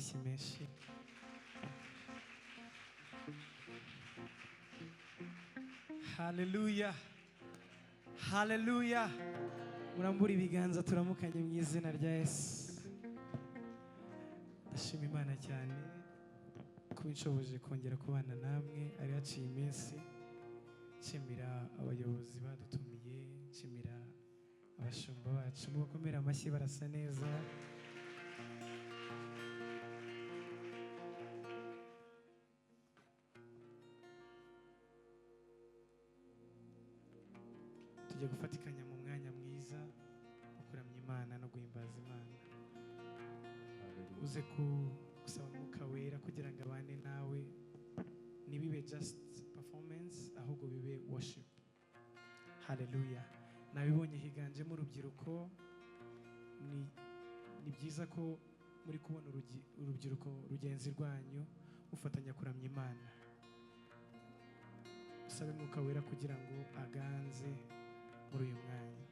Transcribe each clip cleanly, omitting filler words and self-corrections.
amashyi menshi. Haleluya, haleluya. Murambura ibiganza turamukanye mu izina rya Yesu. Ndashima Imana cyane kuba inshoboje kongera kubana namwe ari haciye iminsi. Nshimira abayobozi badutumiye, nshimira abashumba bacu, mubakomere amashyi, barasa neza. Tujye gufatikanya mu mwanya mwiza wo kuramya Imana no guhimbaza Imana. Uze gusaba Umwuka Wera kugira ngo abane nawe, ntibibe just performance ahubwo bibe worship. Haleluya. Nabibonye higanjemo urubyiruko. Ni byiza ko muri kubona urubyiruko rugenzi rwanyu mufatanya kuramya Imana. Usabe Umwuka Wera kugira ngo aganze muri uyu mwanya.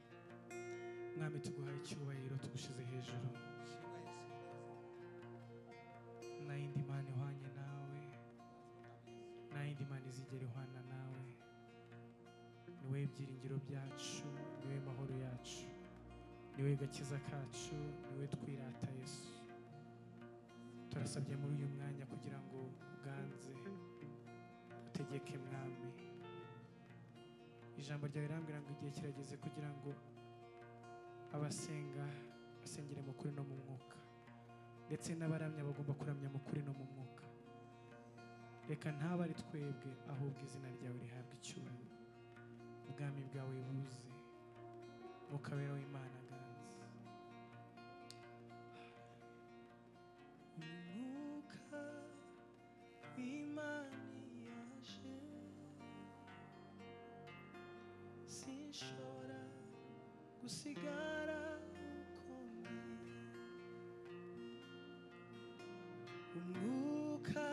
Mwami, tuguhaye icyubahiro, tugushize hejuru. Nta yindi Mana ihwanye nawe, nta yindi Mana izigera ihwana nawe. Ni wowe byiringiro byacu, ni wowe mahoro yacu, ni wowe gakiza kacu, ni wowe twirata Yesu. Turasabye muri uyu mwanya kugira ngo uganze, utegeke Mwami. Ijambo ryawe rirambwira ngo igihe kirageze kugira ngo abasenga basengere mu kuri no mu mwuka, ndetse n'abaramya bagomba kuramya mu kuri no mu mwuka. Reka ntabe ari twebwe, ahubwo izina ryawe rihabwa icyubahiro, ubwami bwawe buze, Mwuka Wera w'Imana aganze. Umwuka w'Imana yaje, sinshobora gusigara uko ndi. Umwuka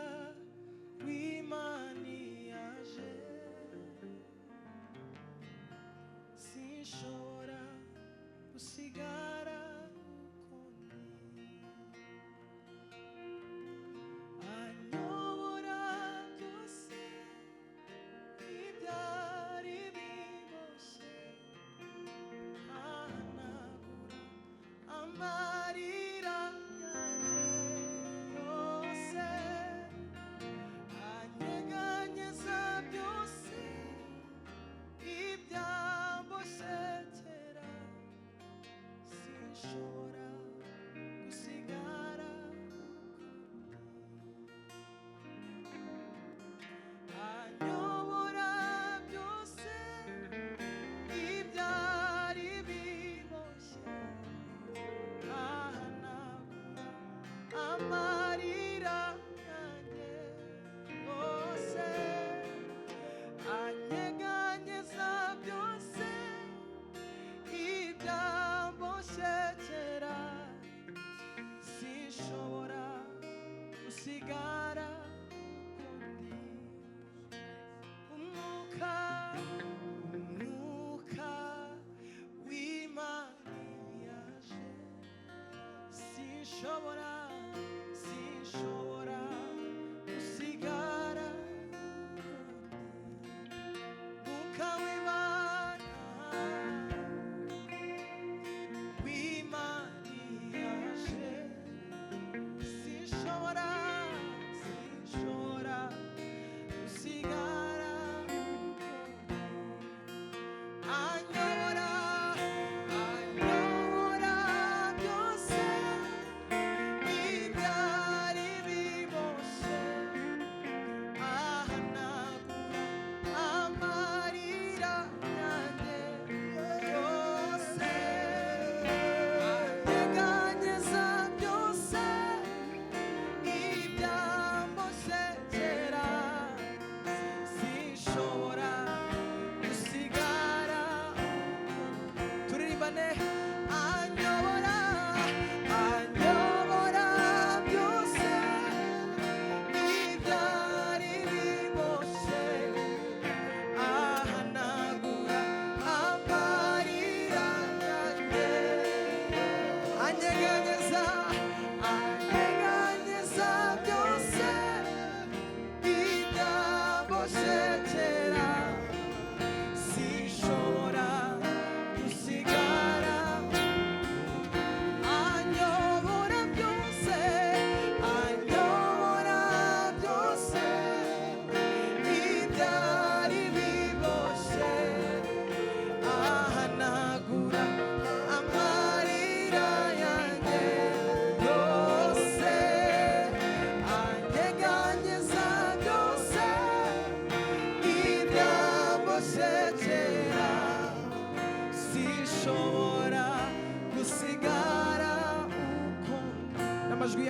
w'Imana yaje, sinshobora gusigara uko ndi. Anyobora byose ibyari biboshye, ahanagura amarira yanjye yose, anyeganyeza byose ibyamboshye kera, sinshobora gusigara anyobora byose ibyari biboshye, ahanagura amarira yanjye yose, anyeganyeza byose ibyamboshye kera, sinshobora gusigara uko ndi. Umwuka w'Imana yaje, sinshobora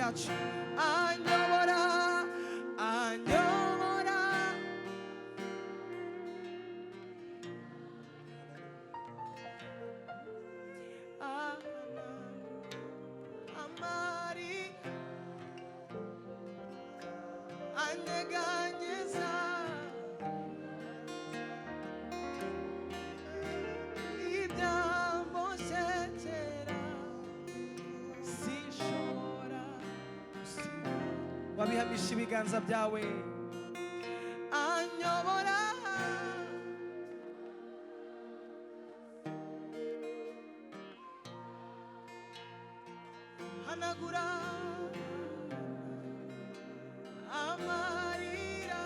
yacu anyobora anyobora amari anyeganyeza ibyambosetera sinshobora gusiga wabihamisha ibiganza byawe anyobora hanagura amarira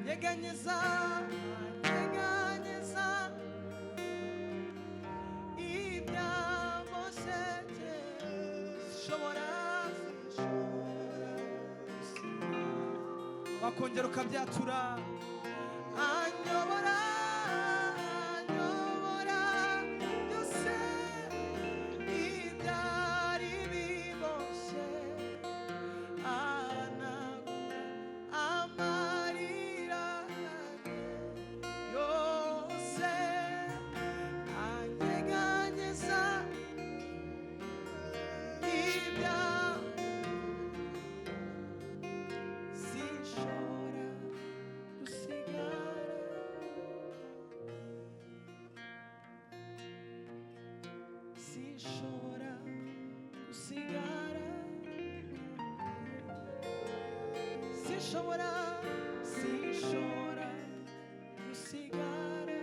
yeganyeza yeganyeza ibyamosete shobora wakongera ukabyatura anyobora anyobora byose ibyari biboshe anagura amarira yose anyeganyeza ibya sinshobora gusigara sinshobora gusigara sinshobora sinshobora gusigara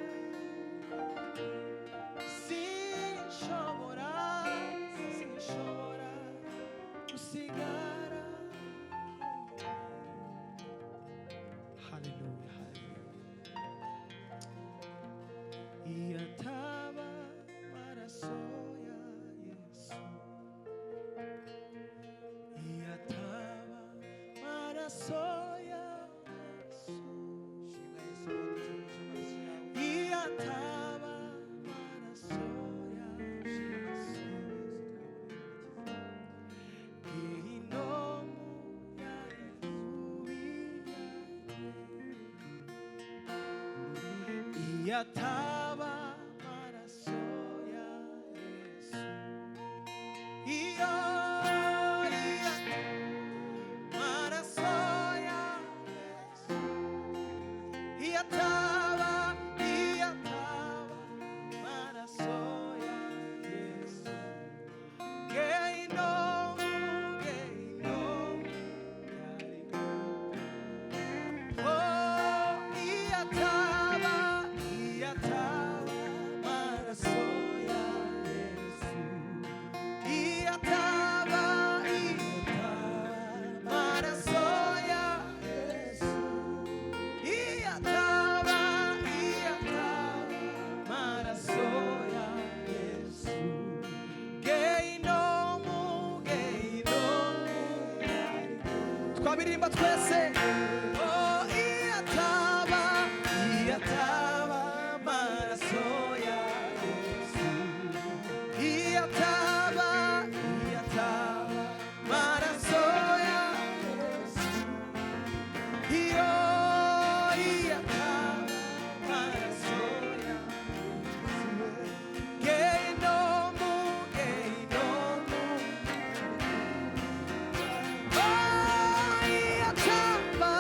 sinshobora sinshobora gusigara haleluya haleluya iyataba maraso ya Yesu iyataba maraso ya Yesu iyataba maraso ya Yesu gihinomu ya Yesu iyataba maraso ya Yesu iyo maraso ya Yesu iyataba maraso ya Yesu gehinomu gehinomu oh iyataba maraso ya Yesu iyataba maraso ya Yesu iyataba maraso ya Yesu gehinomu gehinomu twabiririmba twese oh iyataba maraso ya Yesu iyataba maraso ya Yesu iyo iyataba maraso ya Yesu gehinomu gehinomu oh iyataba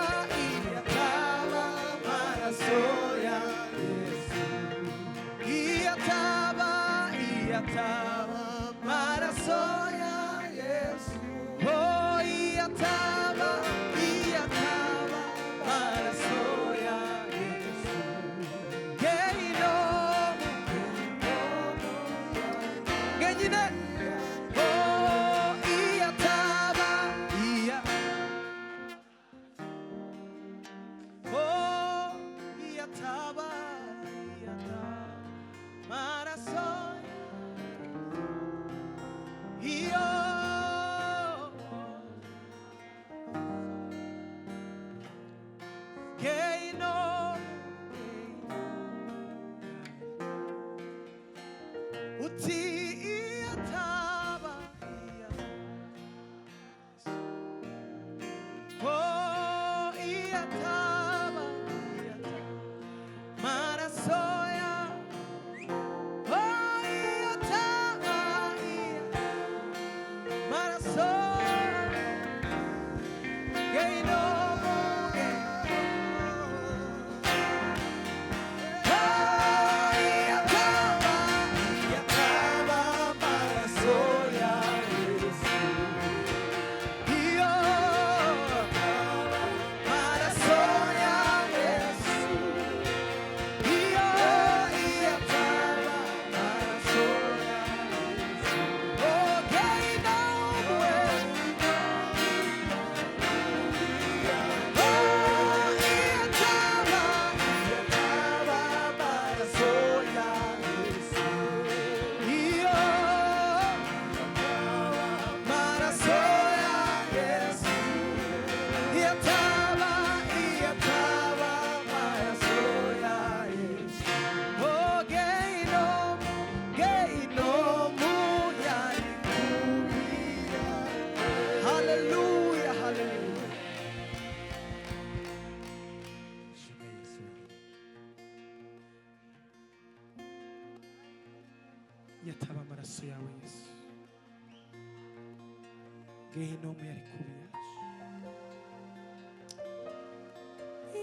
gehinomu yari kubi yacu.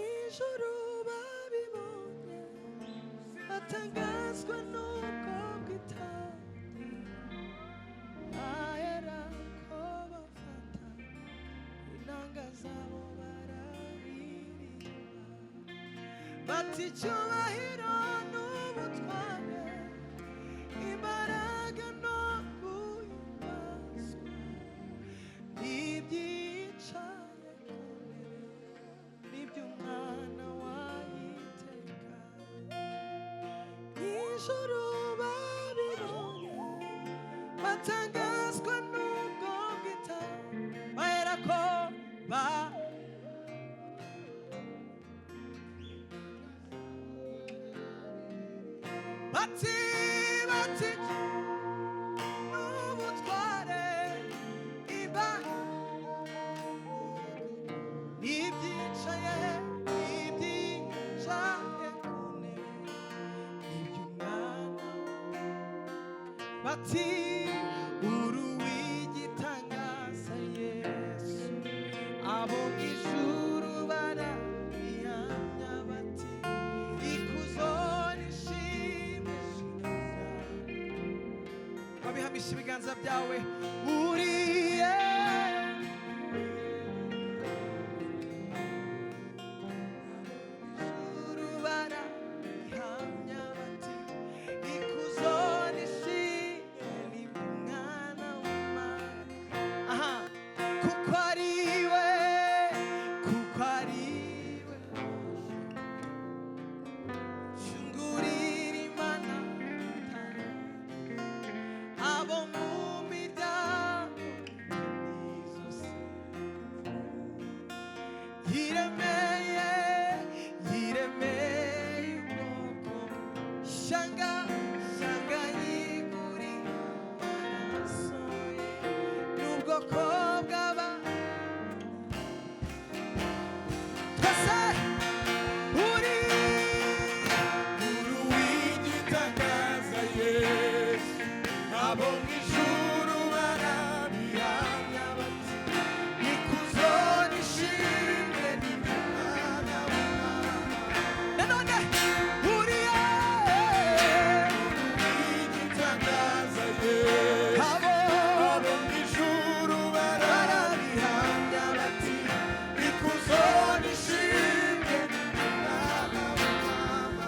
Ijuru babibonye batangazwa nuko bw'itabi aherako bafata inanga zabo bararirimba bati icyubahiro n'ubutware imbaraga no guhimbazwa n'ibyicaye ku ntebe n'iby'umwana w'Iteka. Ijuru babibonye batangazwa n'ubwo bw'itabi baherako bati n'ubutware iba n'ibyicaye ku ntebe n'iby'umwana bati uri uw'igitangaza Yesu. Abo mu ijuru barabihamya bati ikuzo n'ishimwe babihamisha ibiganza byawe uriye ijuru barabihamya bati ikuzo n'ishimwe n'iby'umwana w'Imana. Aha, kuko ari we shungurira Imana abo mu miryango y'izose yiremeye ubwoko shanga yiguri amaraso ye n'ubwoko bw'aba twese uri uw'igitangaza Yesu. Abo mu ijuru barabihamya bati ikuzo n'ishimwe n'iby'umwana w'Imana. Nanone uriye uw'igitangaza Yesu. Abo mu ijuru barabihamya bati ikuzo n'ishimwe n'iby'umwana w'Imana.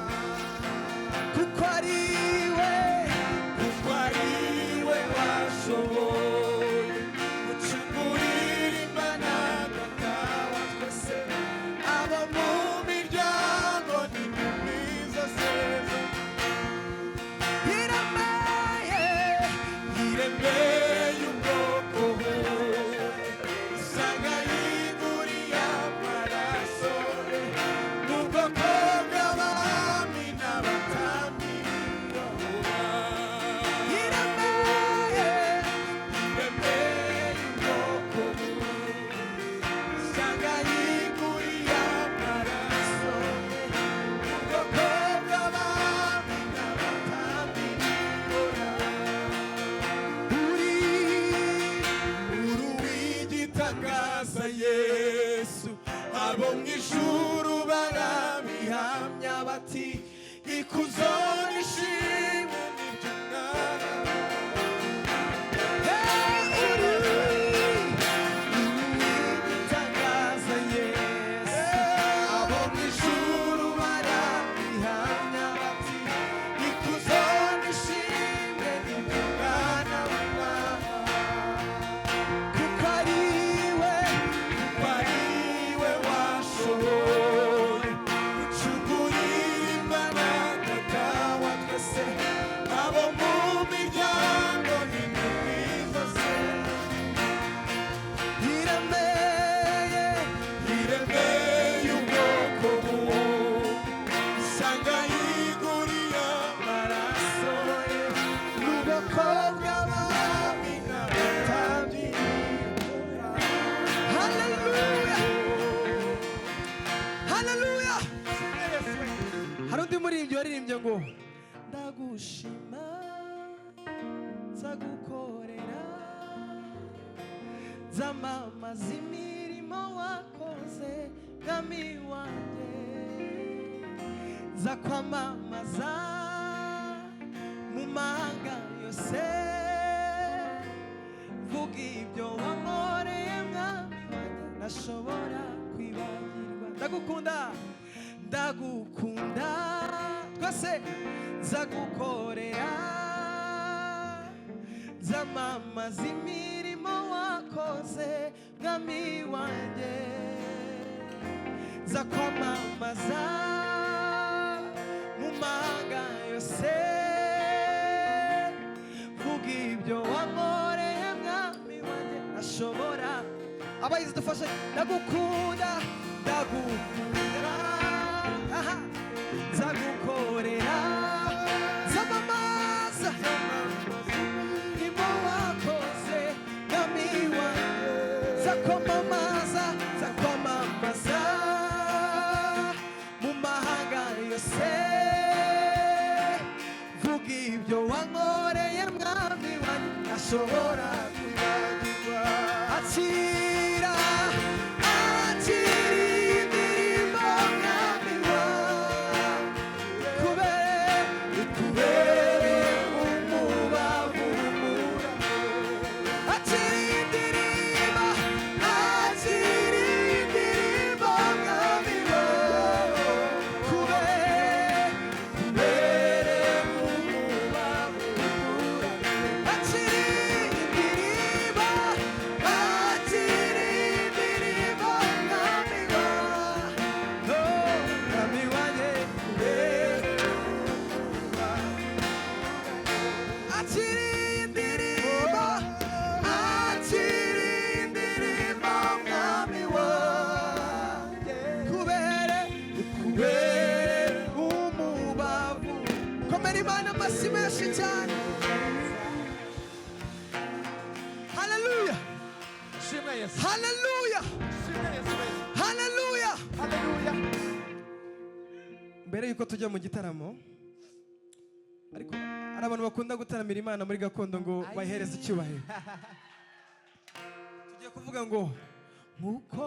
Kuko ari we washoboye gucungurira imbaraga kawa twese abo mu miryango n'impumi zose yiremeye ubwoko bwe usanga yiguriye amaraso ye n'ubwoko bw'abami n'abatambyi Yesu. Abo mu ijuru barabihamya bati ikuzo n'ishimwe n'iby'umwana. Uw'igitangaza Yesu. Abo mu ijuru barabihamya bati ikuzo n'ishimwe n'iby'umwana w'Imana. Kuko ari we washoboye gucungurira imbaraga kawa twese abo mu miryango n'impumi zose yiremeye ubwoko bwe usanga yiguriye amaraso ye n'ubwoko bw'abami n'abatambyi. Hallelujah. Hallelujah. Hari undi muririmbyi waririmbye ngo ndagushima nzagukorera zamamaza imirimo wakoze mwami wanjye zakwamamaza mu mahanga yose vuga ibyo wankoreye mwami wanjye ntashobora kwibagirwa ndagukunda ndagukunda twese nzagukorera zamamaza imirimo wakoze mwami wanjye zakwamamaza mu mahanga yose vuga ibyo wankoreye mwami wanjye ashobora abayizi dufashe ndagukunda ndagukunda nzagukorera zamamaza imirimo wakoze mwami wanjye zakwamamaza zakwamamaza mu mahanga yose vuga ibyo wankoreye mwami wanjye ashobora kwibagirwa akira imirimo mwami wanjye kubere umubavu akira indirimbo mwami wanjye kubere umubavu akira indirimbo mwami wanjye mwami wanjye kubere akira indirimbo mwami wanjye kubere umubavu komera Imana amashyi menshi cyane haleluya haleluya haleluya mbere yuko tujya mu gitaramo ariko hari abantu bakunda gutaramira Imana muri gakondo ngo bayihereze icyubahiro tugiye kuvuga ngo nkuko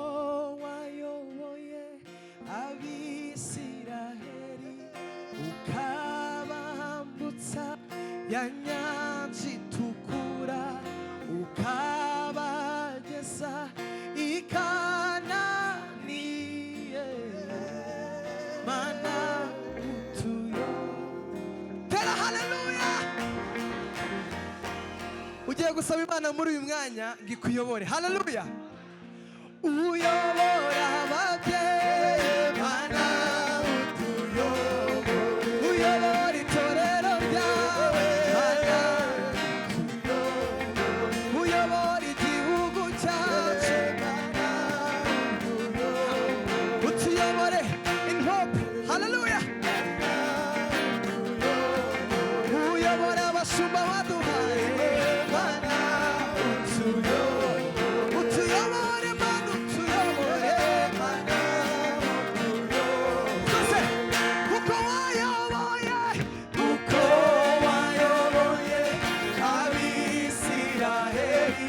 wayoboye Abisiraheli ukabambutsa ya nyanja itukura ukabageza i Kanani Mana utuyo tera haleluya ugiye gusaba Imana muri uyu mwanya ngikuyobore haleluya uyobora ababyeyi Mana utuyobore uyobora itorero ryawe Mana uyobora igihugu cyacu Mana utuyobore in hope haleluya uyobora abashumba waduhaye Mana utuyobore Mana utuyobore Mana twese kuko wayoboye Abisiraheli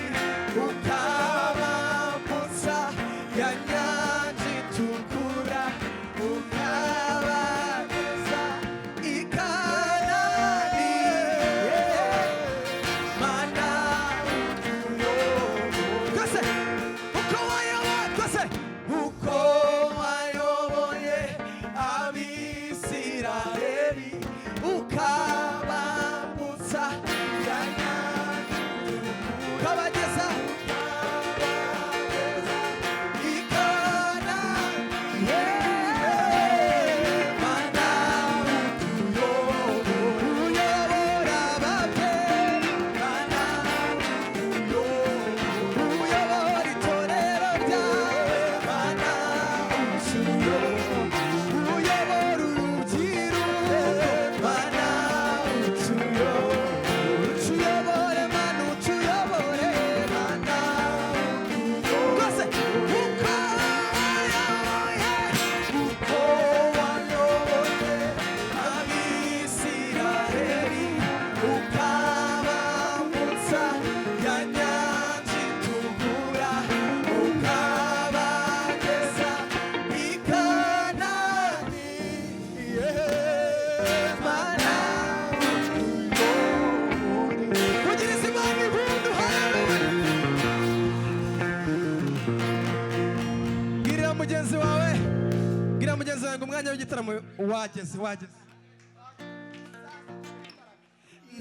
bivuze ngo umwanya w'igitaramo wageze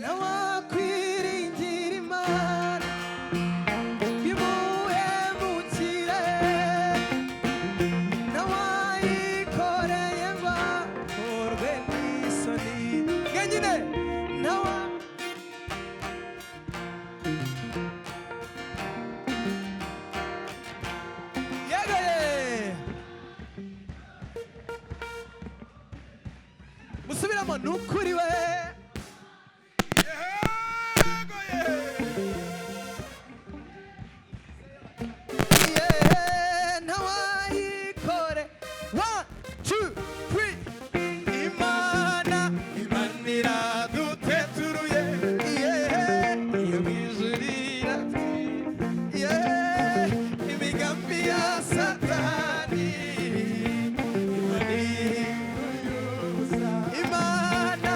nawakwiringira Imana bimuhemukire nawayikoreye ngo akorwe n'isoni nyine yegeye musubiramo nukuri we nawayikore 1 2 3 Imana iraduteturuye iyo mwijurira imigambi ya satani Imana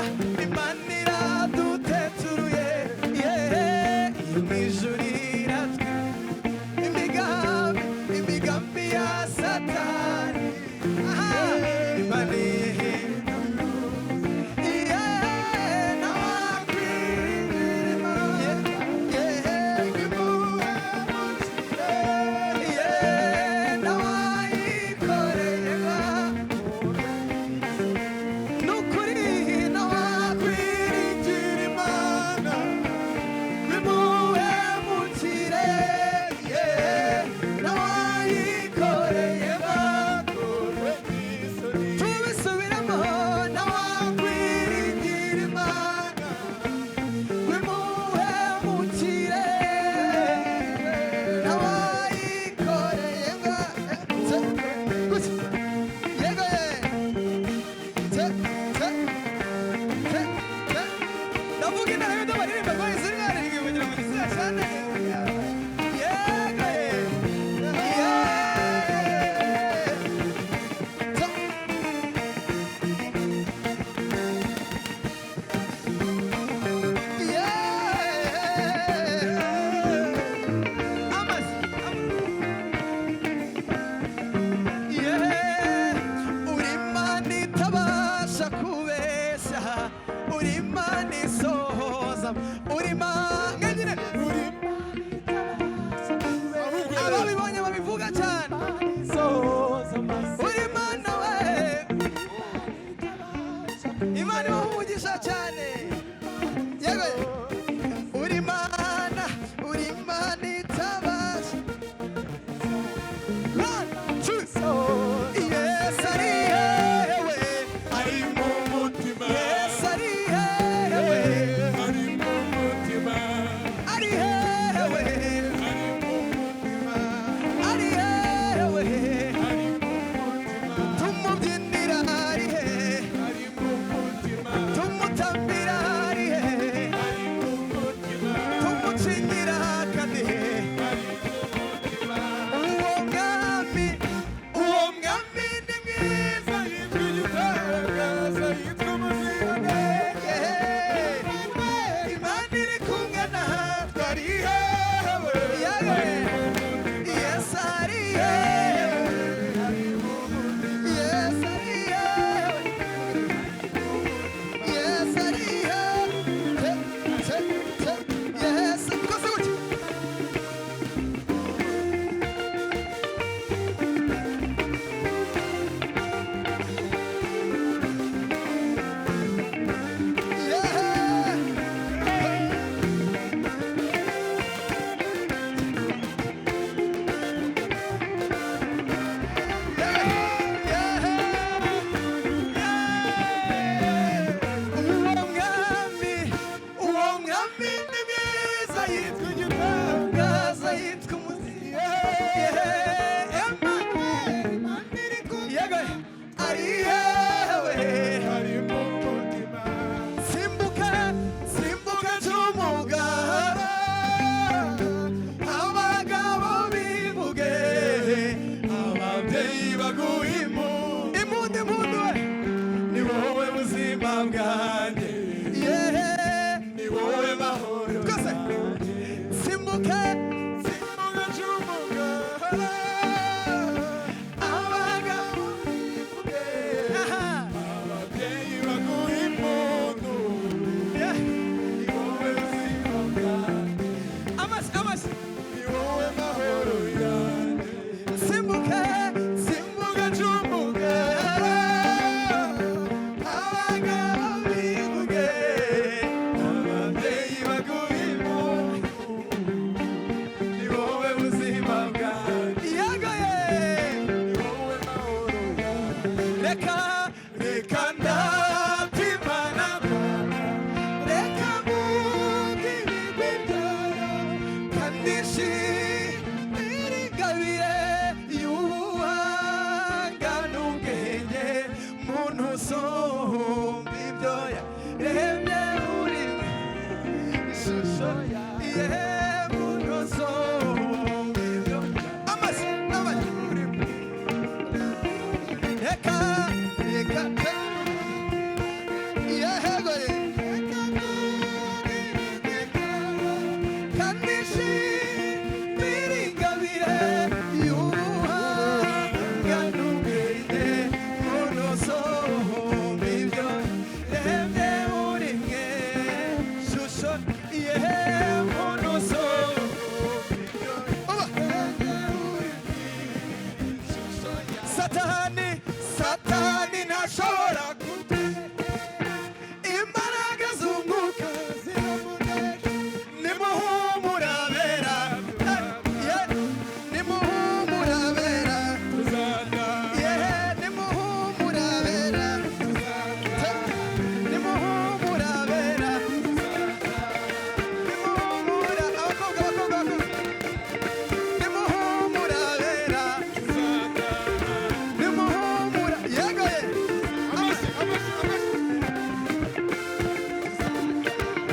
nishimira ingabire y'ubuhanga n'ubwenge muntu usumba ibyo yaremye uri ishusho yawe muntu usumba ibyo amashyi n'amashyi reka reka yehegore kandi nishimira ingabire y'ubuhanga n'ubwenge muntu usumba ibyo yaremye uri mwe shusho yehe muntu usumba ibyo satani